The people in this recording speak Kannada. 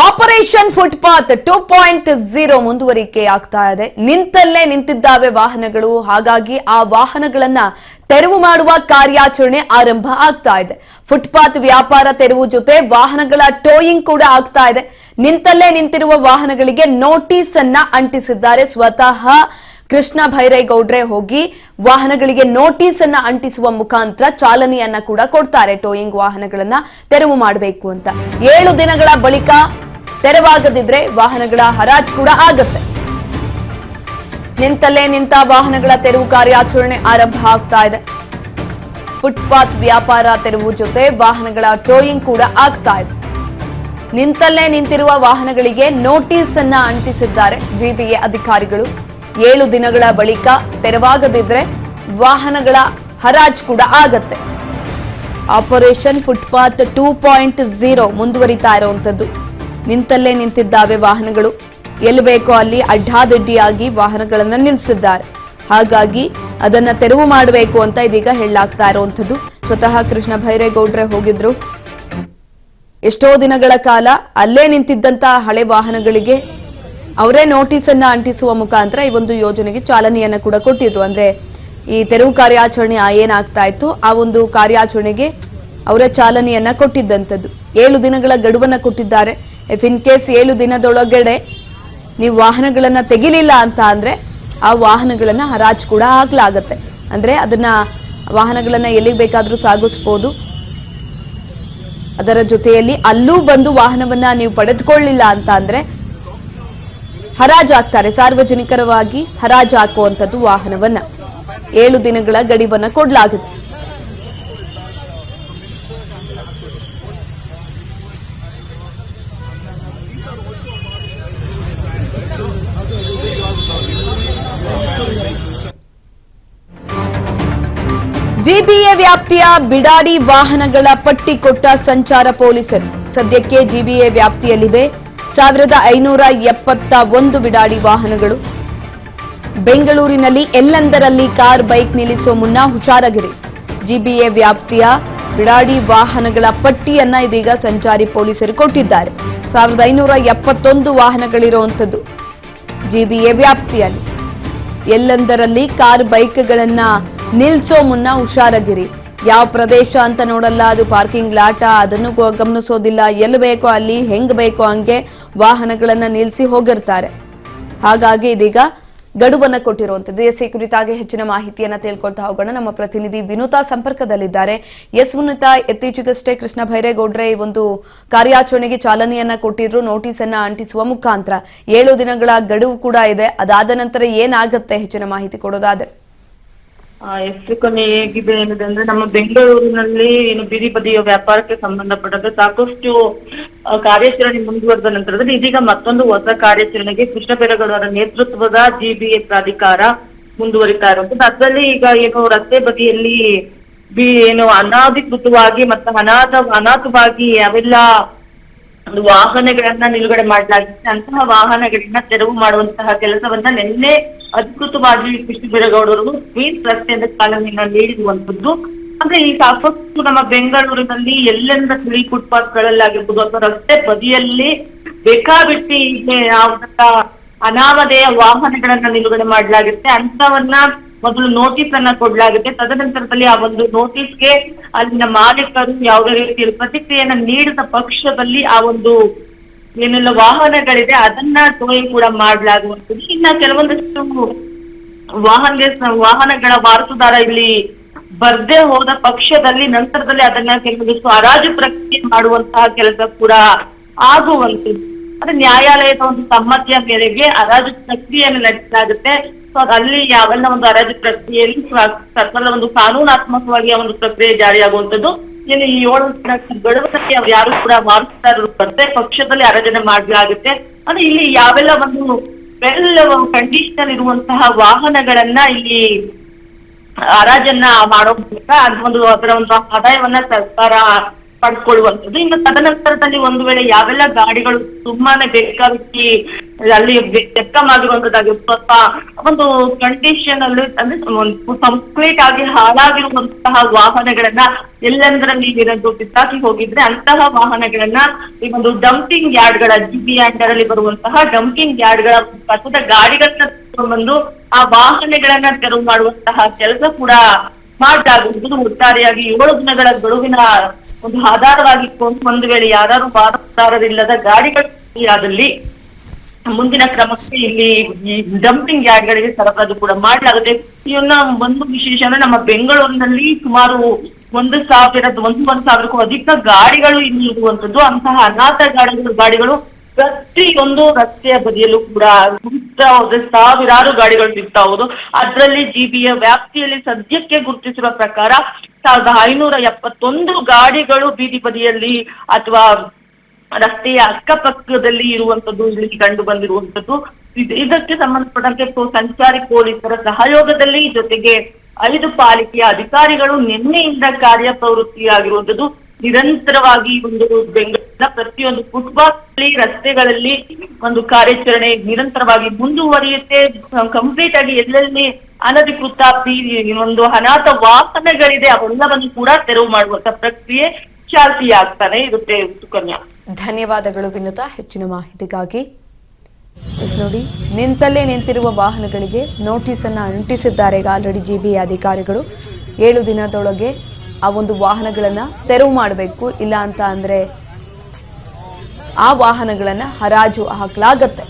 ಆಪರೇಷನ್ ಫುಟ್ಪಾತ್ 2.0 ಮುಂದುವರಿಕೆ ಆಗ್ತಾ ಇದೆ. ನಿಂತಲ್ಲೇ ನಿಂತಿದ್ದಾವೆ ವಾಹನಗಳು. ಹಾಗಾಗಿ ಆ ವಾಹನಗಳನ್ನ ತೆರವು ಮಾಡುವ ಕಾರ್ಯಾಚರಣೆ ಆರಂಭ ಆಗ್ತಾ ಇದೆ. ಫುಟ್ಪಾತ್ ವ್ಯಾಪಾರ ತೆರವು ಜೊತೆ ವಾಹನಗಳ ಟೋಯಿಂಗ್ ಕೂಡ ಆಗ್ತಾ ಇದೆ. ನಿಂತಲ್ಲೇ ನಿಂತಿರುವ ವಾಹನಗಳಿಗೆ ನೋಟಿಸ್ ಅನ್ನ ಅಂಟಿಸಿದ್ದಾರೆ. ಸ್ವತಃ ಕೃಷ್ಣ ಭೈರೇಗೌಡ್ರೆ ಹೋಗಿ ವಾಹನಗಳಿಗೆ ನೋಟಿಸ್ ಅನ್ನ ಅಂಟಿಸುವ ಮುಖಾಂತರ ಚಾಲನೆಯನ್ನ ಕೂಡ ಕೊಡ್ತಾರೆ. ಟೋಯಿಂಗ್ ವಾಹನಗಳನ್ನ ತೆರವು ಮಾಡಬೇಕು ಅಂತ 7 ದಿನಗಳ ಬಳಿಕ ತೆರವಾಗದಿದ್ರೆ ವಾಹನಗಳ ಹರಾಜು ಕೂಡ ಆಗುತ್ತೆ. ನಿಂತಲ್ಲೇ ನಿಂತ ವಾಹನಗಳ ತೆರವು ಕಾರ್ಯಾಚರಣೆ ಆರಂಭ ಆಗ್ತಾ ಇದೆ. ಫುಟ್ಪಾತ್ ವ್ಯಾಪಾರ ತೆರವು ಜೊತೆ ವಾಹನಗಳ ಟೋಯಿಂಗ್ ಕೂಡ ಆಗ್ತಾ ಇದೆ. ನಿಂತಲ್ಲೇ ನಿಂತಿರುವ ವಾಹನಗಳಿಗೆ ನೋಟಿಸ್ ಅನ್ನ ಅಂಟಿಸಿದ್ದಾರೆ ಜಿಬಿಎ ಅಧಿಕಾರಿಗಳು. 7 ದಿನಗಳ ಬಳಿಕ ತೆರವಾಗದಿದ್ರೆ ವಾಹನಗಳ ಹರಾಜು ಕೂಡ ಆಗತ್ತೆ. ಆಪರೇಷನ್ ಫುಟ್ಪಾತ್ 2.0 ಮುಂದುವರಿತಾ ಇರುವಂತದ್ದು. ನಿಂತಲ್ಲೇ ನಿಂತಿದ್ದಾವೆ ವಾಹನಗಳು. ಎಲ್ಲಿ ಬೇಕೋ ಅಲ್ಲಿ ಅಡ್ಡಾದಿಡ್ಡಿಯಾಗಿ ವಾಹನಗಳನ್ನ ನಿಲ್ಲಿಸಿದ್ದಾರೆ. ಹಾಗಾಗಿ ಅದನ್ನ ತೆರವು ಮಾಡಬೇಕು ಅಂತ ಇದೀಗ ಹೇಳಲಾಗ್ತಾ ಇರುವಂತದ್ದು. ಸ್ವತಃ ಕೃಷ್ಣ ಭೈರೇಗೌಡ್ರೆ ಹೋಗಿದ್ರು. ಎಷ್ಟೋ ದಿನಗಳ ಕಾಲ ಅಲ್ಲೇ ನಿಂತಿದ್ದಂತ ಹಳೆ ವಾಹನಗಳಿಗೆ ಅವರೇ ನೋಟಿಸ್ ಅನ್ನ ಅಂಟಿಸುವ ಮುಖಾಂತರ ಈ ಒಂದು ಯೋಜನೆಗೆ ಚಾಲನೆಯನ್ನ ಕೂಡ ಕೊಟ್ಟಿದ್ರು. ಅಂದ್ರೆ ಈ ತೆರವು ಕಾರ್ಯಾಚರಣೆ ಏನಾಗ್ತಾ ಇತ್ತು ಆ ಒಂದು ಕಾರ್ಯಾಚರಣೆಗೆ ಅವರ ಚಾಲನೆಯನ್ನ ಕೊಟ್ಟಿದ್ದಂಥದ್ದು. 7 ದಿನಗಳ ಗಡುವನ್ನ ಕೊಟ್ಟಿದ್ದಾರೆ. ಇಫ್ ಇನ್ ಕೇಸ್ 7 ದಿನದೊಳಗಡೆ ನೀವು ವಾಹನಗಳನ್ನ ತೆಗಿಲಿಲ್ಲ ಅಂತ ಅಂದ್ರೆ ಆ ವಾಹನಗಳನ್ನ ಹರಾಜು ಕೂಡ ಹಾಕ್ಲಾಗತ್ತೆ. ಅಂದ್ರೆ ಅದನ್ನ ವಾಹನಗಳನ್ನ ಎಲ್ಲಿಗೆ ಬೇಕಾದ್ರೂ ಸಾಗಿಸಬಹುದು. ಅದರ ಜೊತೆಯಲ್ಲಿ ಅಲ್ಲೂ ಬಂದು ವಾಹನವನ್ನ ನೀವು ಪಡೆದುಕೊಳ್ಳಿಲ್ಲ ಅಂತ ಅಂದ್ರೆ ಹರಾಜು ಹಾಕ್ತಾರೆ. ಸಾರ್ವಜನಿಕರವಾಗಿ ಹರಾಜು ಹಾಕುವಂಥದ್ದು ವಾಹನವನ್ನ 7 ದಿನಗಳ ಗಡಿವನ್ನ ಕೊಡಲಾಗಿದೆ. ಜಿಬಿಎ ವ್ಯಾಪ್ತಿಯ ಬಿಡಾಡಿ ವಾಹನಗಳ ಪಟ್ಟಿ ಕೊಟ್ಟ ಸಂಚಾರ ಪೊಲೀಸರು. ಸದ್ಯಕ್ಕೆ ಜಿಬಿಎ ವ್ಯಾಪ್ತಿಯಲ್ಲಿವೆ 1571 ಬಿಡಾಡಿ ವಾಹನಗಳು. ಬೆಂಗಳೂರಿನಲ್ಲಿ ಎಲ್ಲೆಂದರಲ್ಲಿ ಕಾರ್ ಬೈಕ್ ನಿಲ್ಲಿಸುವ ಮುನ್ನ ಹುಷಾರಾಗಿರಿ. ಜಿಬಿಎ ವ್ಯಾಪ್ತಿಯ ಬಿಡಾಡಿ ವಾಹನಗಳ ಪಟ್ಟಿಯನ್ನ ಇದೀಗ ಸಂಚಾರಿ ಪೊಲೀಸರು ಕೊಟ್ಟಿದ್ದಾರೆ. 1571 ವಾಹನಗಳಿರುವಂಥದ್ದು ಜಿಬಿಎ ವ್ಯಾಪ್ತಿಯಲ್ಲಿ. ಎಲ್ಲೆಂದರಲ್ಲಿ ಕಾರ್ ಬೈಕ್ಗಳನ್ನ ನಿಲ್ಸೋ ಮುನ್ನ ಹುಷಾರಾಗಿರಿ. ಯಾವ ಪ್ರದೇಶ ಅಂತ ನೋಡಲ್ಲ, ಅದು ಪಾರ್ಕಿಂಗ್ ಲಾಟ, ಅದನ್ನು ಗಮನಿಸೋದಿಲ್ಲ. ಎಲ್ಲಿ ಬೇಕೋ ಅಲ್ಲಿ ಹೆಂಗ್ ಬೇಕೋ ಹಂಗೆ ವಾಹನಗಳನ್ನ ನಿಲ್ಲಿಸಿ ಹೋಗಿರ್ತಾರೆ. ಹಾಗಾಗಿ ಇದೀಗ ಗಡುವನ್ನ ಕೊಟ್ಟಿರುವಂತದ್ದು. ಈ ಕುರಿತಾಗಿ ಹೆಚ್ಚಿನ ಮಾಹಿತಿಯನ್ನ ತಿಳ್ಕೊಳ್ತಾ ಹೋಗೋಣ. ನಮ್ಮ ಪ್ರತಿನಿಧಿ ವಿನುತಾ ಸಂಪರ್ಕದಲ್ಲಿದ್ದಾರೆ. ಎಸ್ ವಿನುತಾ, ಇತ್ತೀಚೆಗಷ್ಟೇ ಕೃಷ್ಣ ಭೈರೇಗೌಡ್ರೆ ಈ ಒಂದು ಕಾರ್ಯಾಚರಣೆಗೆ ಚಾಲನೆಯನ್ನ ಕೊಟ್ಟಿದ್ರು, ನೋಟಿಸ್ ಅನ್ನ ಅಂಟಿಸುವ ಮುಖಾಂತರ. 7 ದಿನಗಳ ಗಡುವು ಕೂಡ ಇದೆ. ಅದಾದ ನಂತರ ಏನಾಗುತ್ತೆ, ಹೆಚ್ಚಿನ ಮಾಹಿತಿ ಕೊಡೋದಾದ್ರೆ? ಎಷ್ಟು ಕೊನೆ ಹೇಗಿದೆ ಏನಿದೆ ಅಂದ್ರೆ, ನಮ್ಮ ಬೆಂಗಳೂರಿನಲ್ಲಿ ಏನು ಬೀದಿ ಬದಿಯ ವ್ಯಾಪಾರಕ್ಕೆ ಸಂಬಂಧಪಟ್ಟಂತೆ ಸಾಕಷ್ಟು ಕಾರ್ಯಾಚರಣೆ ಮುಂದುವರೆದ ನಂತರದಲ್ಲಿ ಇದೀಗ ಮತ್ತೊಂದು ಹೊಸ ಕಾರ್ಯಾಚರಣೆಗೆ ಕೃಷ್ಣ ಭೈರೇಗೌಡ ಅವರ ನೇತೃತ್ವದ ಜಿಬಿಎ ಪ್ರಾಧಿಕಾರ ಮುಂದುವರಿತಾ ಇರುವಂತದ್ದು. ಅದರಲ್ಲಿ ಈಗ ಏನು ರಸ್ತೆ ಬದಿಯಲ್ಲಿ ಏನು ಅನಾಧಿಕೃತವಾಗಿ ಮತ್ತು ಅನಾಥವಾಗಿ ಯಾವೆಲ್ಲ ಒಂದು ವಾಹನಗಳನ್ನ ನಿಲುಗಡೆ ಮಾಡಲಾಗಿದೆ, ಅಂತಹ ವಾಹನಗಳನ್ನ ತೆರವು ಮಾಡುವಂತಹ ಕೆಲಸವನ್ನ ನಿನ್ನೆ ಅಧಿಕೃತವಾಗಿ ಕೃಷ್ಣ ಭೈರೇಗೌಡರು ಕ್ವೀನ್ಸ್ ರಸ್ತೆಯಿಂದ ಚಾಲನೆಯನ್ನ ನೀಡಿರುವಂತದ್ದು. ಅಂದ್ರೆ ಈ ಸಾಕಷ್ಟು ನಮ್ಮ ಬೆಂಗಳೂರಿನಲ್ಲಿ ಎಲ್ಲೆಂದ ತಿಳಿ ಫುಟ್ಪಾತ್ ಗಳಲ್ಲಾಗಿರ್ಬೋದು ಅಥವಾ ರಸ್ತೆ ಬದಿಯಲ್ಲಿ ಬೇಕಾಬಿಟ್ಟಿ ಅನಾಮಧೇಯ ವಾಹನಗಳನ್ನ ನಿಲುಗಡೆ ಮಾಡಲಾಗುತ್ತೆ. ಅಂತವನ್ನ ಮೊದಲು ನೋಟಿಸ್ ಅನ್ನ ಕೊಡ್ಲಾಗುತ್ತೆ. ತದನಂತರದಲ್ಲಿ ಆ ಒಂದು ನೋಟಿಸ್ಗೆ ಅಲ್ಲಿನ ಮಾಲೀಕರು ಯಾವುದೇ ರೀತಿಯಲ್ಲಿ ಪ್ರತಿಕ್ರಿಯೆಯನ್ನ ನೀಡಿದ ಪಕ್ಷದಲ್ಲಿ ಆ ಒಂದು ಏನೆಲ್ಲ ವಾಹನಗಳಿದೆ ಅದನ್ನ ಟೋಯಿಂಗ್ ಕೂಡ ಮಾಡ್ಲಾಗುವಂಥದ್ದು. ಇನ್ನ ಕೆಲವೊಂದಷ್ಟು ವಾಹನಗಳ ವಾರಸುದಾರ ಇಲ್ಲಿ ಬರ್ದೇ ಹೋದ ಪಕ್ಷದಲ್ಲಿ ನಂತರದಲ್ಲಿ ಅದನ್ನ ಕೆಲವೊಂದಷ್ಟು ಹರಾಜು ಪ್ರಕ್ರಿಯೆ ಮಾಡುವಂತಹ ಕೆಲಸ ಕೂಡ ಆಗುವಂಥದ್ದು. ಅಂದ್ರೆ ನ್ಯಾಯಾಲಯದ ಒಂದು ಸಮ್ಮತಿಯ ಮೇರೆಗೆ ಹರಾಜು ಪ್ರಕ್ರಿಯೆಯನ್ನು ನಡೆಸಲಾಗುತ್ತೆ. ಸೊ ಅಲ್ಲಿ ಯಾವೆಲ್ಲ ಒಂದು ಹರಾಜು ಪ್ರಕ್ರಿಯೆಯಲ್ಲಿ ಸರ್ಕಾರದ ಒಂದು ಕಾನೂನಾತ್ಮಕವಾಗಿ ಆ ಒಂದು ಪ್ರಕ್ರಿಯೆ ಜಾರಿಯಾಗುವಂಥದ್ದು. ಏನು ಈ 7 ದಿನ ಗಡುವಲ್ಲಿ ಅವ್ರು ಯಾರು ಕೂಡ ವಾರಸುದಾರರು ಬರ್ದೇ ಪಕ್ಷದಲ್ಲಿ ಹರಾಜನ್ನ ಮಾಡಲಾಗುತ್ತೆ. ಅಂದ್ರೆ ಇಲ್ಲಿ ಯಾವೆಲ್ಲ ಒಂದು ವೆಲ್ ಕಂಡೀಷನ್ ಇರುವಂತಹ ವಾಹನಗಳನ್ನ ಇಲ್ಲಿ ಹರಾಜನ್ನ ಮಾಡೋ ಮೂಲಕ ಅದರ ಒಂದು ಆದಾಯವನ್ನ ಸರ್ಕಾರ ಪಡ್ಕೊಳ್ಳುವಂಥದ್ದು. ಇನ್ನು ತದನಂತರದಲ್ಲಿ ಒಂದು ವೇಳೆ ಯಾವೆಲ್ಲ ಗಾಡಿಗಳು ತುಂಬಾನೇ ಬೇಕಾಗಿ ಅಲ್ಲಿ ಚೆಕ್ಕಮ್ ಆಗಿರುವಂತದ್ದಾಗಿ ಸ್ವಲ್ಪ ಒಂದು ಕಂಡೀಷನ್ ಅಲ್ಲಿ ಅಂದ್ರೆ ಕಂಪ್ಲೀಟ್ ಆಗಿ ಹಾಳಾಗಿರುವಂತಹ ವಾಹನಗಳನ್ನ ಎಲ್ಲೆಂದರಲ್ಲಿ ಏನಾದ್ರು ಬಿಸಾಕಿ ಹೋಗಿದ್ರೆ ಅಂತಹ ವಾಹನಗಳನ್ನ ಈ ಒಂದು ಡಂಪಿಂಗ್ ಯಾರ್ಡ್ ಗಳ ಜಿಬಿ ಅಂಡರ್ ಅಲ್ಲಿ ಬರುವಂತಹ ಡಂಪಿಂಗ್ ಯಾರ್ಡ್ ಗಳ ಅಥವಾ ಗಾಡಿಗಳನ್ನ ಬಂದು ಆ ವಾಹನಗಳನ್ನ ತೆರವು ಮಾಡುವಂತಹ ಕೆಲಸ ಕೂಡ ಮಾಡಲಾಗುವುದು. ಒಟ್ಟಾರೆಯಾಗಿ 7 ದಿನಗಳ ಗಡುವಿನ ಒಂದು ಆಧಾರವಾಗಿ ಒಂದು ವೇಳೆ ಯಾರು ವಾರದಾರರಿಲ್ಲದ ಗಾಡಿಗಳಲ್ಲಿ ಮುಂದಿನ ಕ್ರಮಕ್ಕೆ ಇಲ್ಲಿ ಈ ಡಂಪಿಂಗ್ ಯಾರ್ಡ್ ಗಳಿಗೆ ಸರಬರಾಜು ಕೂಡ ಮಾಡಲಾಗುತ್ತೆ. ಇವನ್ನ ಒಂದು ವಿಶೇಷ ಅಂದ್ರೆ ನಮ್ಮ ಬೆಂಗಳೂರಿನಲ್ಲಿ ಸುಮಾರು 1,000ಕ್ಕೂ ಅಧಿಕ ಗಾಡಿಗಳು ಇಲ್ಲಿ ಇರುವಂತದ್ದು. ಅಂತಹ ಅನಾಥ ಗಾಡಿಗಳು ಪ್ರತಿಯೊಂದು ರಸ್ತೆಯ ಬದಿಯಲ್ಲೂ ಕೂಡ ಸಾವಿರಾರು ಗಾಡಿಗಳು ಸಿಗ್ತಾ ಹೋದು. ಅದರಲ್ಲಿ ಜಿಬಿಯ ವ್ಯಾಪ್ತಿಯಲ್ಲಿ ಸದ್ಯಕ್ಕೆ ಗುರುತಿಸಿರುವ ಪ್ರಕಾರ 1,571 ಗಾಡಿಗಳು ಬೀದಿ ಬದಿಯಲ್ಲಿ ಅಥವಾ ರಸ್ತೆಯ ಅಕ್ಕಪಕ್ಕದಲ್ಲಿ ಇರುವಂತದ್ದು ಇಲ್ಲಿ ಕಂಡು ಬಂದಿರುವಂತದ್ದು. ಇದಕ್ಕೆ ಸಂಬಂಧಪಟ್ಟಂತೆ ಸಂಚಾರಿ ಪೊಲೀಸರ ಸಹಯೋಗದಲ್ಲಿ ಜೊತೆಗೆ 5 ಪಾಲಿಕೆಯ ಅಧಿಕಾರಿಗಳು ನಿನ್ನೆಯಿಂದ ಕಾರ್ಯಪ್ರವೃತ್ತಿಯಾಗಿರುವಂತದ್ದು. ನಿರಂತರವಾಗಿ ಒಂದು ಬೆಂಗಳೂರಿನ ಪ್ರತಿಯೊಂದು ಫುಟ್ಪಾತ್ ರಸ್ತೆಗಳಲ್ಲಿ ಒಂದು ಕಾರ್ಯಾಚರಣೆ ನಿರಂತರವಾಗಿ ಮುಂದುವರಿಯುತ್ತೆ. ಕಂಪ್ಲೀಟ್ ಆಗಿ ಎಲ್ಲೆಲ್ಲಿ ಅನಧಿಕೃತ ಒಂದು ಅನಾಥ ವಾಹನಗಳಿದೆ ಅವೆಲ್ಲವನ್ನು ಕೂಡ ತೆರವು ಮಾಡುವಂತ ಪ್ರಕ್ರಿಯೆ ಚಾಲ್ತಿಯಾಗ್ತಾನೆ ಇರುತ್ತೆ. ಸುಕನ್ಯಾ, ಧನ್ಯವಾದಗಳು ವಿನುತಾ ಹೆಚ್ಚಿನ ಮಾಹಿತಿಗಾಗಿ. ನೋಡಿ, ನಿಂತಲ್ಲೇ ನಿಂತಿರುವ ವಾಹನಗಳಿಗೆ ನೋಟಿಸ್ ಅನ್ನ ಅಂಟಿಸಿದ್ದಾರೆ ಈಗ ಆಲ್ರೆಡಿ ಜಿಬಿ ಅಧಿಕಾರಿಗಳು. 7 ದಿನದೊಳಗೆ ಆ ಒಂದು ವಾಹನಗಳನ್ನ ತೆರವು ಮಾಡಬೇಕು, ಇಲ್ಲ ಅಂತ ಅಂದ್ರೆ ಆ ವಾಹನಗಳನ್ನ ಹರಾಜು ಹಾಕಲಾಗತ್ತೆ.